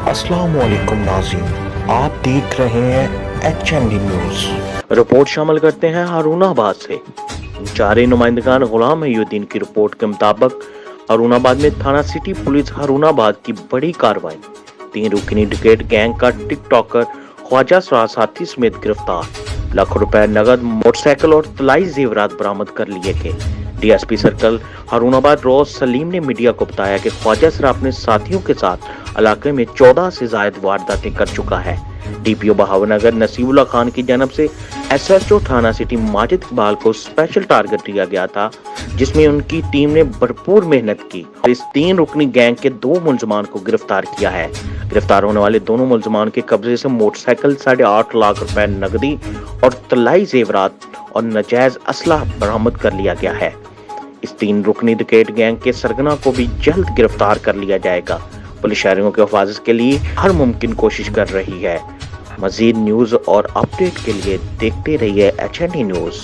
अस्सलाम वालेकुम नाज़रीन, आप देख रहे हैं HND न्यूज़। रिपोर्ट शामिल करते हैं हारूनाबाद से। जारी नुमाइंदगान गुलाम मोहिउद्दीन की रिपोर्ट के मुताबिक हारूनाबाद में थाना सिटी पुलिस हारूनाबाद की बड़ी कार्रवाई। 3 रुकनी डिकेट गैंग का टिकटॉकर ख्वाजा साथी समेत गिरफ्तार। लाखों रुपए नगद, मोटरसाइकिल और तलाई जेवरात बरामद कर लिए गए। डीएसपी सर्कल हारूनाबाद रोज सलीम ने मीडिया को बताया कि ख्वाजा सर अपने साथियों के साथ इलाके में 14 से ज्यादा वारदातें कर चुका है। डीपीओ बहावनगर नसीबुल्ला खान की जानब से एसएचओ थाना सिटी माजिद इकबाल को स्पेशल टारगेट दिया गया था, जिसमें उनकी टीम ने भरपूर मेहनत की और इस 3 रुकनी गैंग के 2 मुलजमान को गिरफ्तार किया है। गिरफ्तार होने वाले दोनों मुलजमान के कब्जे से मोटरसाइकिल 8.5 लाख रुपए नकदी और तलाई जेवरात और नाजायज असला बरामद कर लिया गया है। इस 3 रुकनी डिकेट गैंग के सरगना को भी जल्द गिरफ्तार कर लिया जाएगा। पुलिस शहरियों के हिफाजत के लिए हर मुमकिन कोशिश कर रही है। मजीद न्यूज और अपडेट के लिए देखते रहिए HND न्यूज।